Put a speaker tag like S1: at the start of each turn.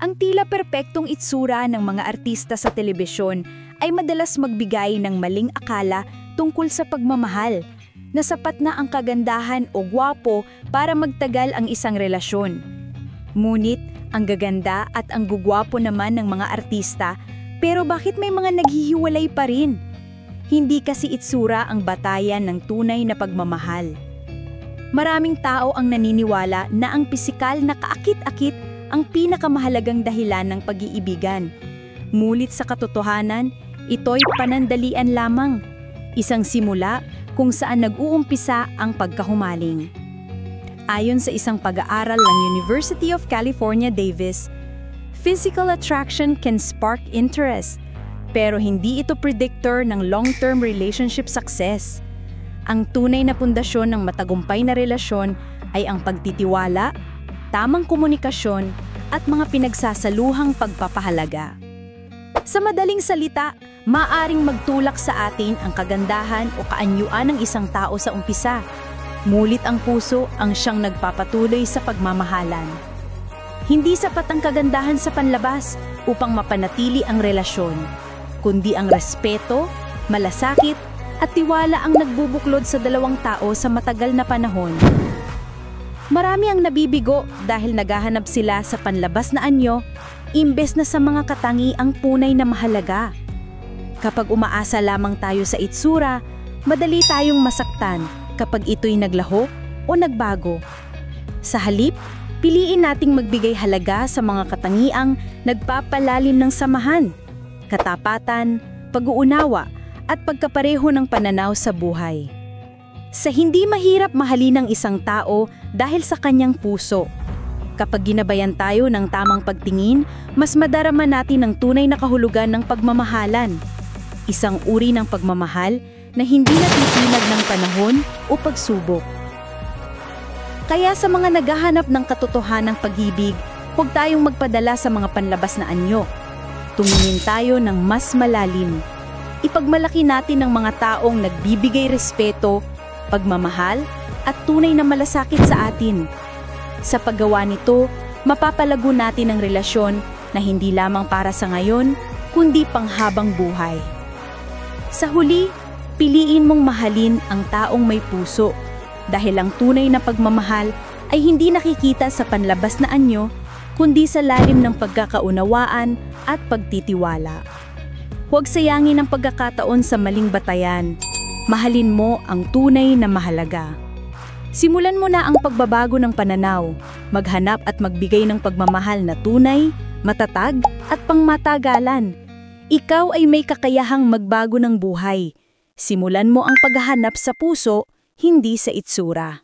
S1: Ang tila perpektong itsura ng mga artista sa telebisyon ay madalas magbigay ng maling akala tungkol sa pagmamahal, na sapat na ang kagandahan o gwapo para magtagal ang isang relasyon. Ngunit, ang gaganda at ang gugwapo naman ng mga artista, pero bakit may mga naghihiwalay pa rin? Hindi kasi itsura ang batayan ng tunay na pagmamahal. Maraming tao ang naniniwala na ang pisikal na kaakit-akit ang pinakamahalagang dahilan ng pag-iibigan. Ngunit sa katotohanan, ito'y panandalian lamang. Isang simula kung saan nag-uumpisa ang pagkahumaling. Ayon sa isang pag-aaral ng University of California, Davis, physical attraction can spark interest, pero hindi ito predictor ng long-term relationship success. Ang tunay na pundasyon ng matagumpay na relasyon ay ang pagtitiwala, tamang komunikasyon, at mga pinagsasaluhang pagpapahalaga. Sa madaling salita, maaring magtulak sa atin ang kagandahan o kaanyuan ng isang tao sa umpisa. Ngunit ang puso ang siyang nagpapatuloy sa pagmamahalan. Hindi sapat ang kagandahan sa panlabas upang mapanatili ang relasyon, kundi ang respeto, malasakit, at tiwala ang nagbubuklod sa dalawang tao sa matagal na panahon. Marami ang nabibigo dahil naghahanap sila sa panlabas na anyo, imbes na sa mga katangiang tunay na mahalaga. Kapag umaasa lamang tayo sa itsura, madali tayong masaktan kapag ito'y naglaho o nagbago. Sa halip, piliin nating magbigay halaga sa mga katangiang nagpapalalim ng samahan, katapatan, pag-uunawa, at pagkapareho ng pananaw sa buhay. Sa hindi mahirap mahalin ng isang tao dahil sa kanyang puso. Kapag ginabayan tayo ng tamang pagtingin, mas madarama natin ang tunay na kahulugan ng pagmamahalan. Isang uri ng pagmamahal na hindi natitinag ng panahon o pagsubok. Kaya sa mga naghahanap ng katotohanang pag-ibig, huwag tayong magpadala sa mga panlabas na anyo. Tumingin tayo ng mas malalim. Ipagmalaki natin ang mga taong nagbibigay respeto, pagmamahal, at tunay na malasakit sa atin. Sa paggawa nito, mapapalago natin ang relasyon na hindi lamang para sa ngayon, kundi panghabang buhay. Sa huli, piliin mong mahalin ang taong may puso dahil ang tunay na pagmamahal ay hindi nakikita sa panlabas na anyo, kundi sa lalim ng pagkakaunawaan at pagtitiwala. Huwag sayangin ang pagkakataon sa maling batayan. Mahalin mo ang tunay na mahalaga. Simulan mo na ang pagbabago ng pananaw, maghanap at magbigay ng pagmamahal na tunay, matatag at pangmatagalan. Ikaw ay may kakayahang magbago ng buhay. Simulan mo ang paghahanap sa puso, hindi sa itsura.